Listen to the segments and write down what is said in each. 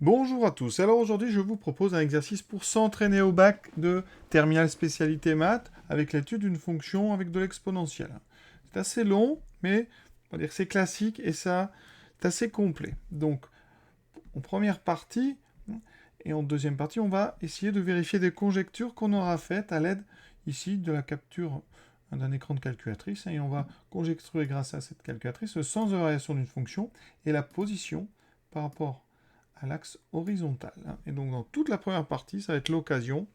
Bonjour à tous. Alors aujourd'hui, je vous propose un exercice pour s'entraîner au bac de terminale spécialité maths avec l'étude d'une fonction avec de l'exponentielle. C'est assez long, mais on va dire que c'est classique et ça, c'est assez complet. Donc, en première partie et en deuxième partie, on va essayer de vérifier des conjectures qu'on aura faites à l'aide ici de la capture d'un écran de calculatrice et on va conjecturer grâce à cette calculatrice le sens de variation d'une fonction et la position par rapport à l'axe horizontal. Et donc dans toute la première partie, ça va être l'occasion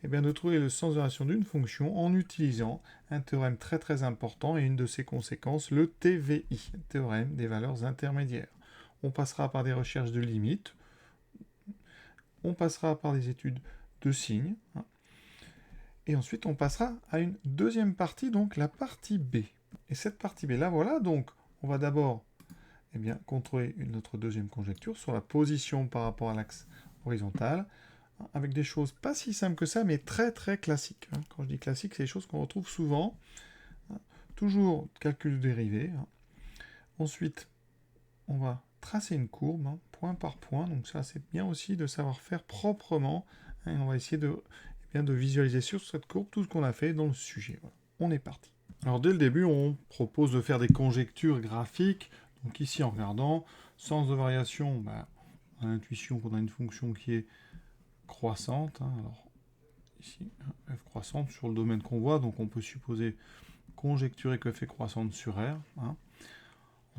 de trouver le sens de variation d'une fonction en utilisant un théorème très très important et une de ses conséquences, le TVI, théorème des valeurs intermédiaires. On passera par des recherches de limites, on passera par des études de signes, et ensuite on passera à une deuxième partie, donc la partie B. Et cette partie B, là voilà, donc on va d'abord contrôler notre deuxième conjecture sur la position par rapport à l'axe horizontal, avec des choses pas si simples que ça, mais très très classiques. Quand je dis classique, c'est des choses qu'on retrouve souvent. Toujours calcul de dérivée. Ensuite, on va tracer une courbe, point par point. Donc ça, c'est bien aussi de savoir faire proprement. Et on va essayer de visualiser sur cette courbe tout ce qu'on a fait dans le sujet. Voilà. On est parti. Alors dès le début, on propose de faire des conjectures graphiques. Donc ici, en regardant, sens de variation, on a l'intuition qu'on a une fonction qui est croissante. Alors ici, f croissante sur le domaine qu'on voit, donc on peut supposer conjecturer que f est croissante sur R. En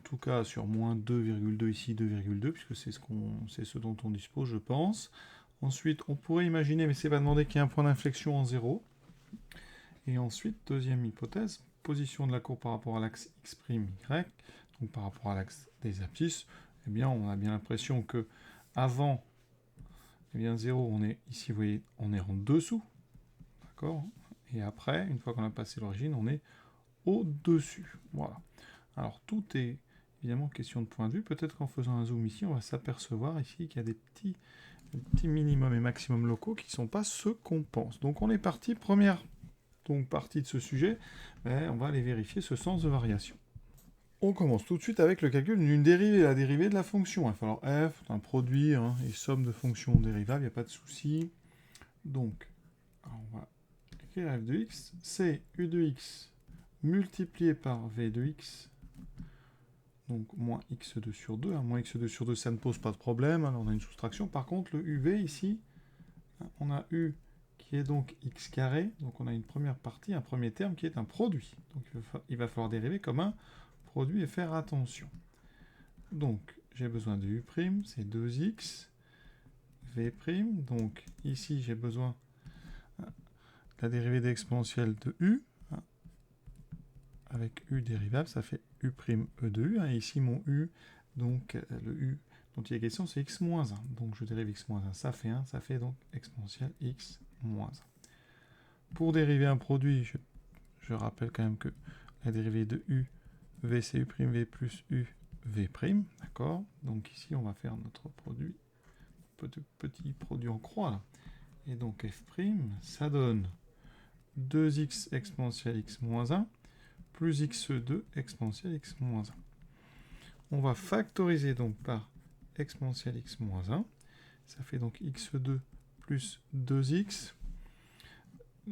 tout cas sur moins 2,2 ici, 2,2, puisque c'est ce dont on dispose, je pense. Ensuite, on pourrait imaginer, mais c'est pas demandé, qu'il y ait un point d'inflexion en 0. Et ensuite, deuxième hypothèse, position de la courbe par rapport à l'axe x', y, donc par rapport à l'axe des abscisses, on a bien l'impression que avant 0, on est ici, vous voyez, on est en dessous, d'accord. Et après, une fois qu'on a passé l'origine, on est au-dessus. Voilà. Alors, tout est évidemment question de point de vue. Peut-être qu'en faisant un zoom ici, on va s'apercevoir ici qu'il y a des petits minimums et maximums locaux qui ne sont pas ceux qu'on pense. Donc, on est parti. Première partie de ce sujet, on va aller vérifier ce sens de variation. On commence tout de suite avec le calcul d'une dérivée, la dérivée de la fonction. Il va falloir f, un produit, et somme de fonctions dérivables, il n'y a pas de souci. Donc, on va écrire f de x, c'est u de x multiplié par v de x, donc moins x2 sur 2. Moins x2 sur 2, ça ne pose pas de problème, alors on a une soustraction. Par contre, le uv ici, on a u qui est donc x carré, donc on a une première partie, un premier terme qui est un produit. Donc il va falloir dériver comme un produit et faire attention. Donc j'ai besoin de u', c'est 2x, v', donc ici j'ai besoin de la dérivée exponentielle de u, avec u dérivable, ça fait u' e de u, et ici mon u, donc le u dont il est question, c'est x moins 1. Donc je dérive x moins 1, ça fait 1, ça fait donc exponentielle x moins 1. Pour dériver un produit, je rappelle quand même que la dérivée de u, v c'est u'v plus u, v', d'accord. Donc ici, on va faire notre produit, petit produit en croix, là. Et donc f', ça donne 2x exponentielle x moins 1, plus x2 exponentielle x moins 1. On va factoriser donc par exponentielle x moins 1. Ça fait donc x2 plus 2x.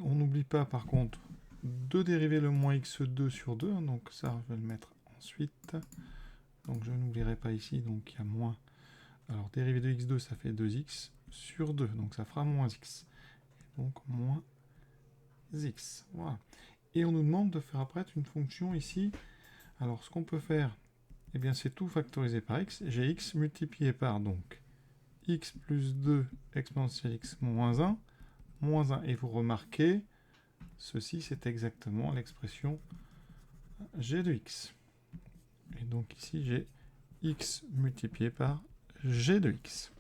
On n'oublie pas par contre de dériver le moins x2 sur 2. Donc ça, je vais le mettre ensuite. Donc je n'oublierai pas ici. Donc il y a moins. Alors dérivé de x2, ça fait 2x sur 2. Donc ça fera moins x. Et donc moins x. Voilà. Et on nous demande de faire apparaître une fonction ici. Alors ce qu'on peut faire, c'est tout factorisé par x. J'ai x multiplié par donc x plus 2 exponentielle x moins 1, moins 1. Et vous remarquez, ceci c'est exactement l'expression g de x. Et donc ici j'ai x multiplié par g de x.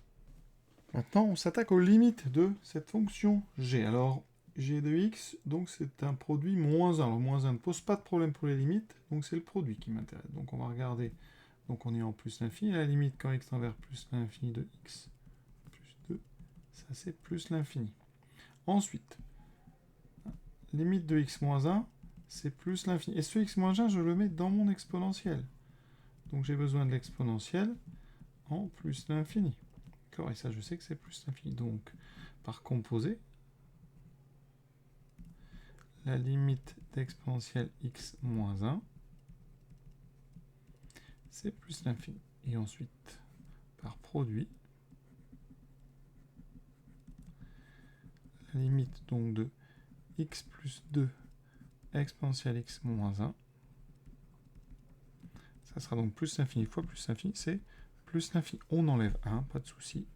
Maintenant on s'attaque aux limites de cette fonction g. Alors g de x, donc c'est un produit moins 1. Alors moins 1 ne pose pas de problème pour les limites, donc c'est le produit qui m'intéresse. Donc on va regarder, donc on est en plus l'infini, la limite quand x tend vers plus l'infini de x plus 2, ça c'est plus l'infini. Ensuite, limite de x moins 1, c'est plus l'infini. Et ce x moins 1, je le mets dans mon exponentiel. Donc j'ai besoin de l'exponentielle en plus l'infini. D'accord, et ça, je sais que c'est plus l'infini. Donc, par composé, la limite d'exponentielle x moins 1, c'est plus l'infini. Et ensuite, par produit, la limite donc de x plus 2 exponentielle x moins 1, ça sera donc plus l'infini fois plus l'infini, c'est plus l'infini. On enlève 1, pas de souci.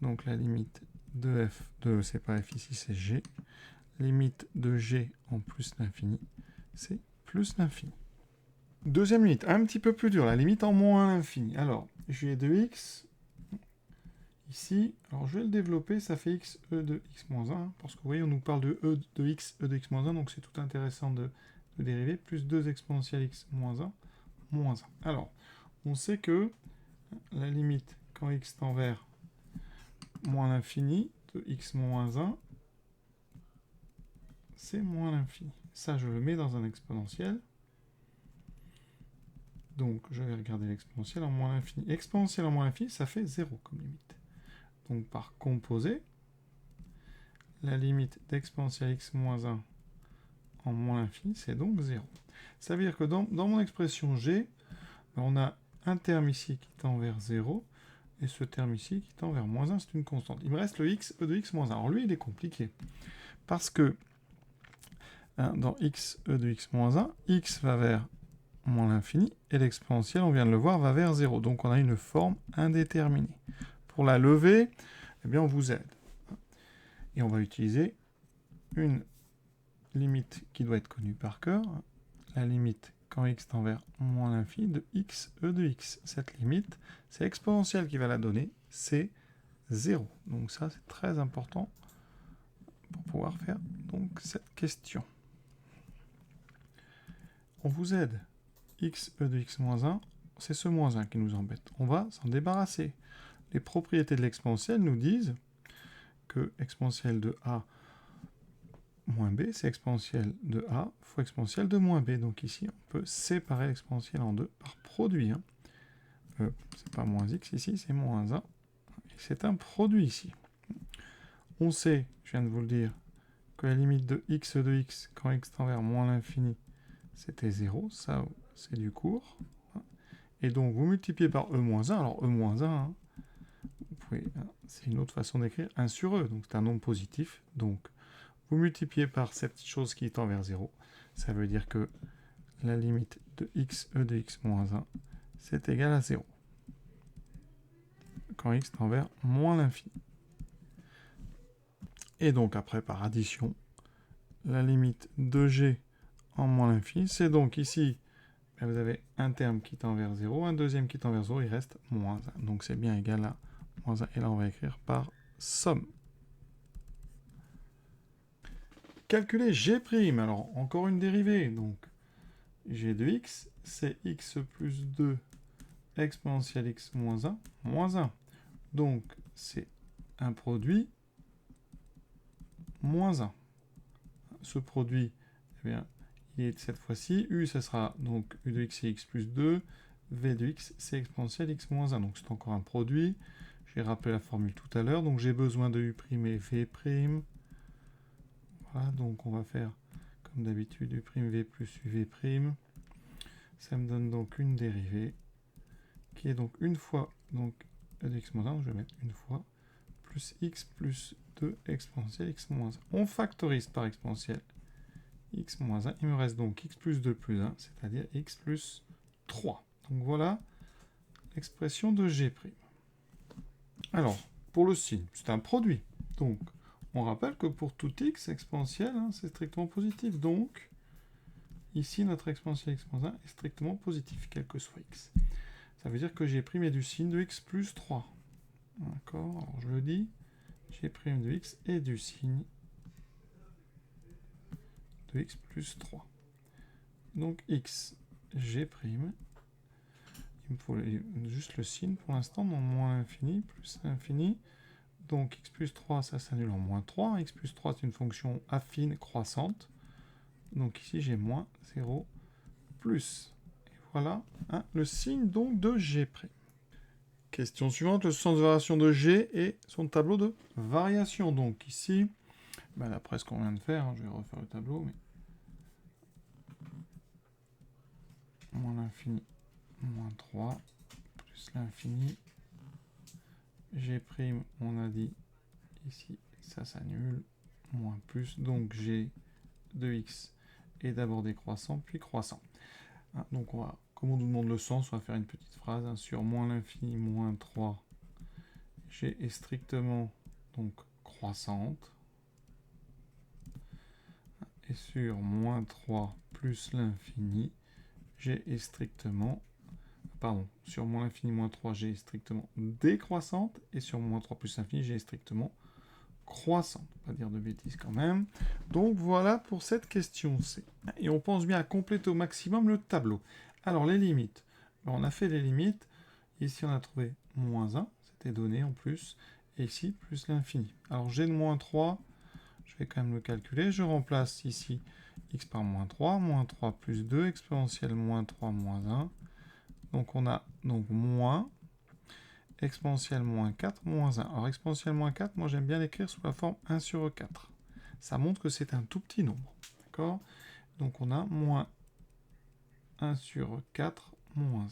Donc la limite de f, c'est pas f ici, c'est g. Limite de g en plus l'infini, c'est plus l'infini. Deuxième limite, un petit peu plus dur, la limite en moins l'infini. Alors, g de x, ici, alors je vais le développer, ça fait x, e de x moins 1, parce que vous voyez, on nous parle de e de x moins 1, donc c'est tout intéressant de dériver, plus 2 exponentielle x moins 1, moins 1. Alors, on sait que la limite, quand x tend vers moins l'infini, de x moins 1, c'est moins l'infini. Ça, je le mets dans un exponentiel. Donc, je vais regarder l'exponentiel en moins l'infini. Exponentiel en moins l'infini, ça fait 0 comme limite. Donc, par composé, la limite d'exponentielle x moins 1 en moins l'infini, c'est donc 0. Ça veut dire que dans mon expression g, on a un terme ici qui tend vers 0, et ce terme ici qui tend vers moins 1, c'est une constante. Il me reste le x, e de x moins 1. Alors lui, il est compliqué. Parce que dans x, e de x moins 1, x va vers moins l'infini, et l'exponentielle, on vient de le voir, va vers 0. Donc on a une forme indéterminée. Pour la lever, eh bien on vous aide. Et on va utiliser une limite qui doit être connue par cœur, la limite quand x tend vers moins l'infini de x, e de x. Cette limite, c'est l'exponentielle qui va la donner, c'est 0. Donc ça, c'est très important pour pouvoir faire donc cette question. On vous aide. X, e de x moins 1, c'est ce moins 1 qui nous embête. On va s'en débarrasser. Les propriétés de l'exponentielle nous disent que exponentielle de a moins b, c'est exponentielle de a fois exponentielle de moins b. Donc ici, on peut séparer l'exponentielle en deux par produit. C'est pas moins x ici, c'est moins 1. Et c'est un produit ici. On sait, je viens de vous le dire, que la limite de x de x, quand x tend vers moins l'infini, c'était 0. Ça, c'est du cours. Et donc, vous multipliez par e-1. Alors, e-1, c'est une autre façon d'écrire 1 sur e. Donc, c'est un nombre positif. Donc, vous multipliez par cette petite chose qui tend vers 0. Ça veut dire que la limite de x, e de x moins 1, c'est égal à 0. Quand x tend vers moins l'infini. Et donc, après, par addition, la limite de g en moins l'infini, c'est donc ici, vous avez un terme qui tend vers 0, un deuxième qui tend vers 0, il reste moins 1. Donc c'est bien égal à moins 1. Et là, on va écrire par somme. Calculer g'. Alors, encore une dérivée. Donc, g de x, c'est x plus 2 exponentielle x moins 1, moins 1. Donc, c'est un produit moins 1. Ce produit, eh bien, il est cette fois-ci, u, ça sera donc u de x, c'est x plus 2, v de x, c'est exponentielle x moins 1. Donc c'est encore un produit. J'ai rappelé la formule tout à l'heure. Donc j'ai besoin de u' et v'. Voilà, donc on va faire comme d'habitude u'v plus uv'. Ça me donne donc une dérivée qui est donc une fois donc e de x moins 1, je vais mettre une fois, plus x plus 2 exponentielle x moins 1. On factorise par exponentielle x moins 1. Il me reste donc x plus 2 plus 1, c'est-à-dire x plus 3. Donc voilà l'expression de g'. Alors, pour le signe, c'est un produit. Donc, on rappelle que pour tout x exponentielle, c'est strictement positif. Donc, ici, notre exponentielle x moins 1 est strictement positif, quel que soit x. Ça veut dire que g' est du signe de x plus 3. D'accord? Alors, je le dis, g' de x est du signe de x plus 3. Donc, x, g', il me faut juste le signe pour l'instant, dans moins l'infini, plus l'infini. Donc x plus 3, ça s'annule en moins 3. X plus 3, c'est une fonction affine croissante. Donc ici, j'ai moins 0 plus. Et voilà le signe donc de g'. Question suivante, le sens de variation de G et son tableau de variation. Donc ici, d'après ce qu'on vient de faire, je vais refaire le tableau, mais moins l'infini, moins 3, plus l'infini, G', on a dit, ici, ça s'annule, moins plus, donc G de X est d'abord décroissant, puis croissant. Donc on va, comme on nous demande le sens, on va faire une petite phrase, sur moins l'infini, moins 3, G est strictement donc croissante, et sur moins 3 plus l'infini, G est strictement, sur moins l'infini, moins 3, G est strictement décroissante, et sur moins 3 plus l'infini, G est strictement croissante. Pas dire de bêtises quand même. Donc voilà pour cette question C. Et on pense bien à compléter au maximum le tableau. Alors les limites. On a fait les limites. Ici on a trouvé moins 1, c'était donné en plus. Et ici plus l'infini. Alors G de moins 3, je vais quand même le calculer. Je remplace ici x par moins 3 plus 2, exponentielle moins 3 moins 1. Donc on a donc moins exponentielle moins 4 moins 1. Alors exponentielle moins 4, moi j'aime bien l'écrire sous la forme 1 sur 4. Ça montre que c'est un tout petit nombre. D'accord? Donc on a moins 1 sur 4 moins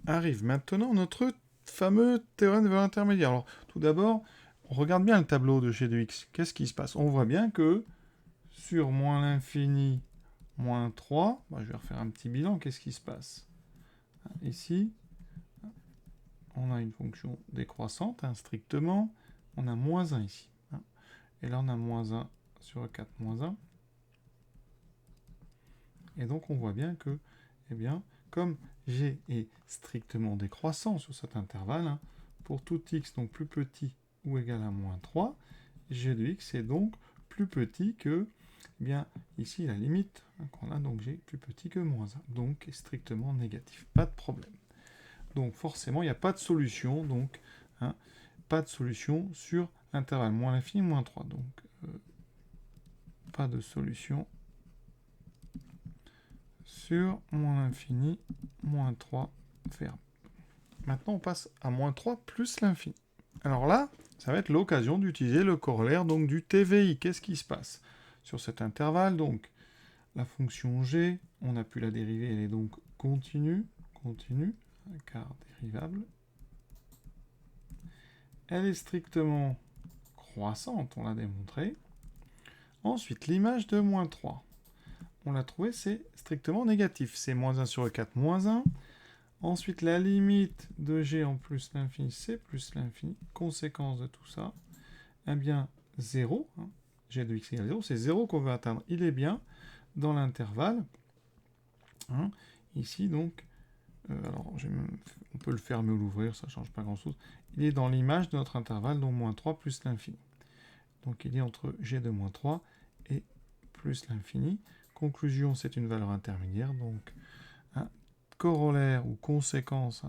1. Arrive maintenant notre fameux théorème de valeur intermédiaire. Alors tout d'abord, on regarde bien le tableau de G de X. Qu'est-ce qui se passe? On voit bien que sur moins l'infini moins 3, je vais refaire un petit bilan. Qu'est-ce qui se passe? Ici, on a une fonction décroissante, strictement, on a moins 1 ici. Et là, on a moins 1 sur 4 moins 1. Et donc, on voit bien que, comme G est strictement décroissant sur cet intervalle, pour tout x, donc plus petit ou égal à moins 3, G de x est donc plus petit que, ici, la limite qu'on a, donc G plus petit que moins 1, donc strictement négatif. Pas de problème. Donc forcément, il n'y a pas de solution, donc pas de solution sur intervalle moins l'infini, moins 3. Donc pas de solution sur moins l'infini, moins 3 ferme. Maintenant, on passe à moins 3 plus l'infini. Alors là, ça va être l'occasion d'utiliser le corollaire donc du TVI. Qu'est-ce qui se passe sur cet intervalle? Donc la fonction g, on a pu la dériver, elle est donc continue, car dérivable. Elle est strictement croissante, on l'a démontré. Ensuite, l'image de moins 3. On l'a trouvé, c'est strictement négatif. C'est moins 1 sur 4, moins 1. Ensuite, la limite de g en plus l'infini, c'est plus l'infini. Conséquence de tout ça, 0. G de x égale 0, c'est 0 qu'on veut atteindre. Il est bien dans l'intervalle. Ici, donc, alors on peut le fermer ou l'ouvrir, ça ne change pas grand-chose. Il est dans l'image de notre intervalle, donc moins 3 plus l'infini. Donc il est entre g de moins 3 et plus l'infini. Conclusion, c'est une valeur intermédiaire, donc corollaire ou conséquence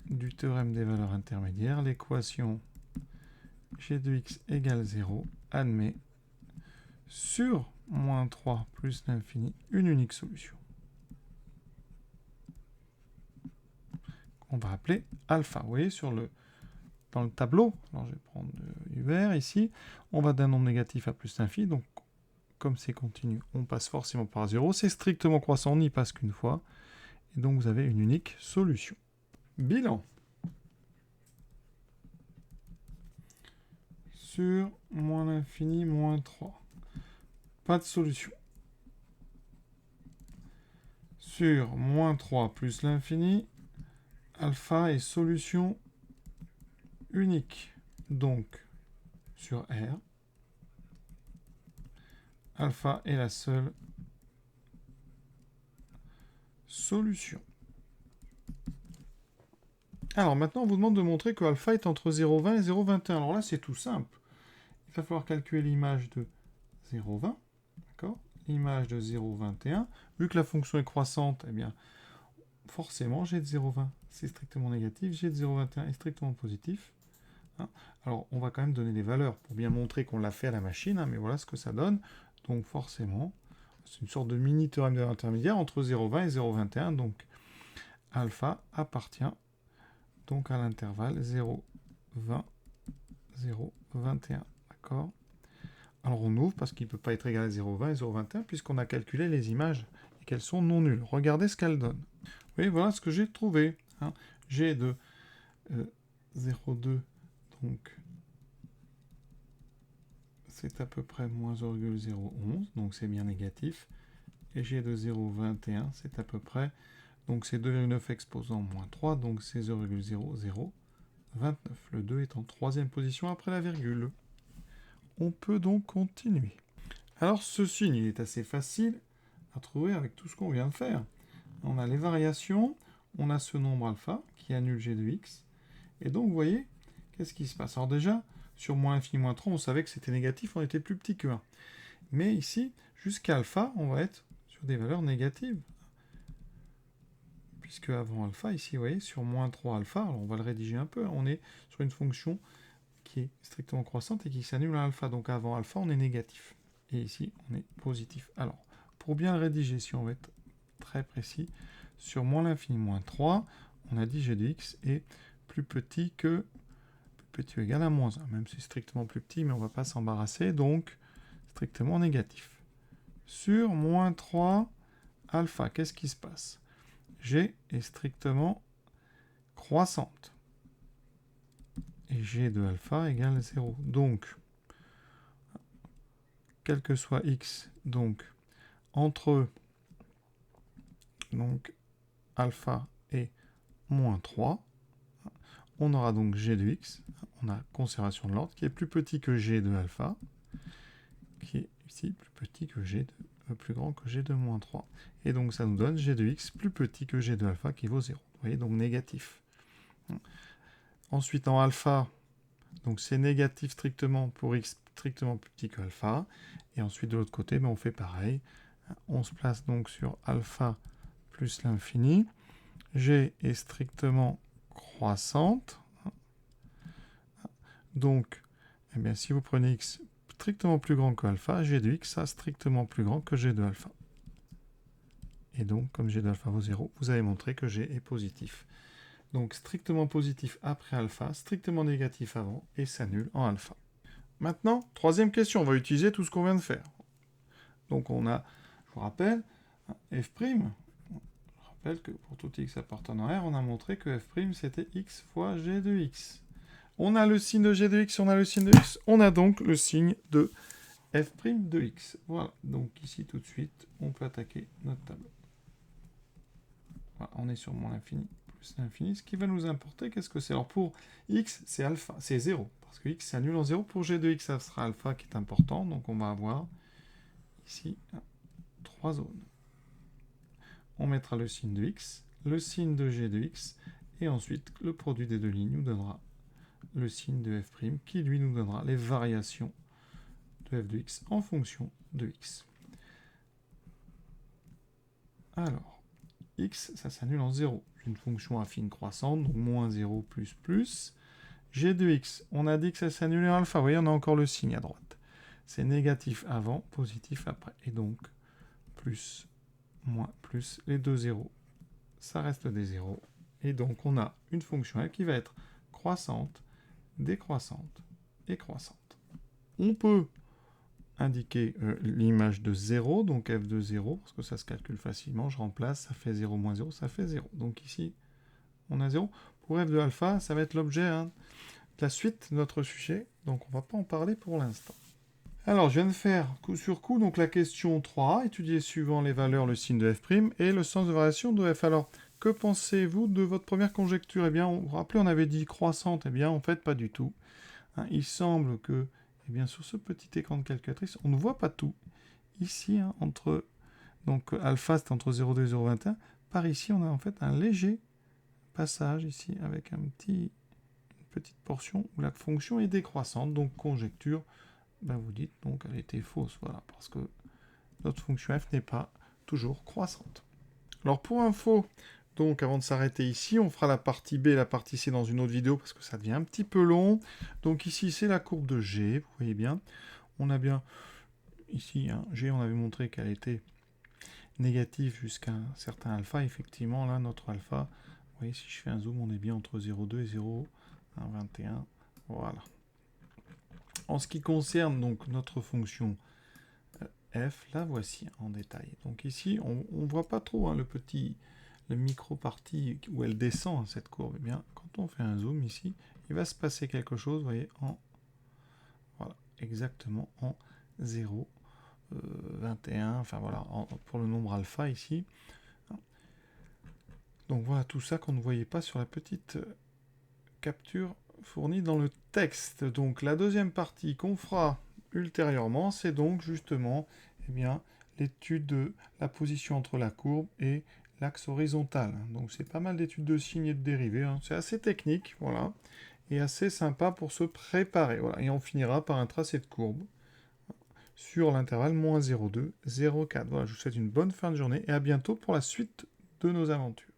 du théorème des valeurs intermédiaires, l'équation g de x égale 0 admet sur moins 3 plus l'infini une unique solution. On va appeler alpha. Vous voyez, dans le tableau, alors je vais prendre du vert ici, on va d'un nombre négatif à plus l'infini, donc comme c'est continu, on passe forcément par 0. C'est strictement croissant, on n'y passe qu'une fois, et donc vous avez une unique solution. Bilan. Sur moins l'infini, moins 3. Pas de solution. Sur moins 3 plus l'infini, alpha est solution unique. Donc, sur R, alpha est la seule solution. Alors maintenant, on vous demande de montrer que alpha est entre 0,20 et 0,21. Alors là, c'est tout simple. Il va falloir calculer l'image de 0,20. D'accord? L'image de 0,21. Vu que la fonction est croissante, forcément, g de 0,20, c'est strictement négatif. G de 0,21 est strictement positif. Alors, on va quand même donner des valeurs pour bien montrer qu'on l'a fait à la machine, mais voilà ce que ça donne. Donc, forcément, c'est une sorte de mini théorème de l'intermédiaire entre 0,20 et 0,21. Donc, alpha appartient donc à l'intervalle 0, 20, 0, 21. D'accord? Alors on ouvre parce qu'il ne peut pas être égal à 0,20 et 0,21 puisqu'on a calculé les images et qu'elles sont non nulles. Regardez ce qu'elles donnent. Oui, voilà ce que j'ai trouvé. Hein. J'ai de 0,2, donc c'est à peu près moins 0,011, donc c'est bien négatif. Et j'ai de 0,21, c'est à peu près, donc c'est 2,9 exposant moins 3, donc c'est 0,0029. Le 2 est en troisième position après la virgule. On peut donc continuer. Alors ce signe, il est assez facile à trouver avec tout ce qu'on vient de faire. On a les variations, on a ce nombre alpha qui annule g de x, et donc vous voyez, qu'est-ce qui se passe? Alors déjà, sur moins l'infini moins 3, on savait que c'était négatif, on était plus petit que 1. Mais ici, jusqu'à alpha, on va être sur des valeurs négatives. Puisque avant alpha, ici, vous voyez, sur moins 3 alpha, alors on va le rédiger un peu, on est sur une fonction qui est strictement croissante et qui s'annule à alpha. Donc avant alpha, on est négatif. Et ici, on est positif. Alors, pour bien le rédiger, si on veut être très précis, sur moins l'infini moins 3, on a dit g de x est plus petit ou égal à moins 1. Même si c'est strictement plus petit, mais on ne va pas s'embarrasser, donc strictement négatif. Sur moins 3 alpha, qu'est-ce qui se passe? G est strictement croissante. Et G de alpha égale 0. Donc, quel que soit x, donc entre alpha et moins 3, on aura donc g de x, on a conservation de l'ordre, qui est plus petit que g de alpha, qui est ici plus petit que g de, plus grand que g de moins 3. Et donc ça nous donne g de x plus petit que g de alpha qui vaut 0. Vous voyez, donc négatif. Ensuite, en alpha, donc c'est négatif strictement pour x strictement plus petit que alpha. Et ensuite, de l'autre côté, on fait pareil. On se place donc sur alpha plus l'infini. G est strictement croissante. Donc, eh bien, si vous prenez x strictement plus grand que alpha, g de x sera strictement plus grand que g de alpha. Et donc, comme g de alpha vaut 0, vous avez montré que g est positif. Donc, strictement positif après alpha, strictement négatif avant, et s'annule en alpha. Maintenant, troisième question, on va utiliser tout ce qu'on vient de faire. Donc, on a, je vous rappelle, f'. Je rappelle que pour tout x appartenant à R, on a montré que f' c'était x fois g de x. On a le signe de g de x, on a le signe de x, on a donc le signe de f' de x. Voilà, donc ici tout de suite, on peut attaquer notre tableau. Voilà, on est sur moins l'infini plus l'infini. Ce qui va nous importer, qu'est-ce que c'est? Alors pour x, c'est alpha, c'est 0, parce que x s'annule en 0. Pour g de x, ça sera alpha qui est important, donc on va avoir ici 3 zones. On mettra le signe de x, le signe de g de x, et ensuite le produit des deux lignes nous donnera le signe de f' qui lui nous donnera les variations de f de x en fonction de x. Alors, x, ça s'annule en 0. C'est une fonction affine croissante, donc moins 0 plus plus. G de x, on a dit que ça s'annulait en alpha. Vous voyez, on a encore le signe à droite. C'est négatif avant, positif après. Et donc, plus, moins, plus, les deux zéros, ça reste des zéros. Et donc, on a une fonction L qui va être croissante, décroissante et croissante. On peut indiquer l'image de 0, donc f de 0, parce que ça se calcule facilement. Je remplace, ça fait 0 moins 0, ça fait 0. Donc ici, on a 0. Pour f de alpha, ça va être l'objet de la suite de notre sujet, donc on ne va pas en parler pour l'instant. Alors, je viens de faire coup sur coup, donc la question 3, étudier suivant les valeurs le signe de f' et le sens de variation de f. Alors, que pensez-vous de votre première conjecture? Eh bien, vous vous rappelez, on avait dit croissante, eh bien, en fait, pas du tout. Hein, il semble que, eh bien, sur ce petit écran de calculatrice, on ne voit pas tout. Ici, hein, entre, donc alpha, c'est entre 0,2 et 0,21. Par ici, on a en fait un léger passage ici, avec une petite portion où la fonction est décroissante, donc conjecture, ben vous dites donc elle était fausse, voilà, parce que notre fonction f n'est pas toujours croissante. Alors pour info, donc avant de s'arrêter ici, on fera la partie B et la partie C dans une autre vidéo, parce que ça devient un petit peu long. Donc ici, c'est la courbe de G, vous voyez bien. On a bien, ici, hein, G, on avait montré qu'elle était négative jusqu'à un certain alpha. Effectivement, là, notre alpha, vous voyez, si je fais un zoom, on est bien entre 0,2 et 0,121. Voilà. En ce qui concerne donc notre fonction f, la voici en détail. Donc ici, on ne voit pas trop hein, le micro-partie où elle descend, cette courbe. Eh bien, quand on fait un zoom ici, il va se passer quelque chose, vous voyez, voilà, exactement en 0,21, enfin voilà, pour le nombre alpha ici. Donc voilà tout ça qu'on ne voyait pas sur la petite capture fournie dans le texte. Donc la deuxième partie qu'on fera ultérieurement, c'est donc justement eh bien, l'étude de la position entre la courbe et l'axe horizontal. Donc c'est pas mal d'études de signes et de dérivés, hein. C'est assez technique, voilà, et assez sympa pour se préparer. Voilà. Et on finira par un tracé de courbe sur l'intervalle -0,2, 0,4. Voilà, je vous souhaite une bonne fin de journée et à bientôt pour la suite de nos aventures.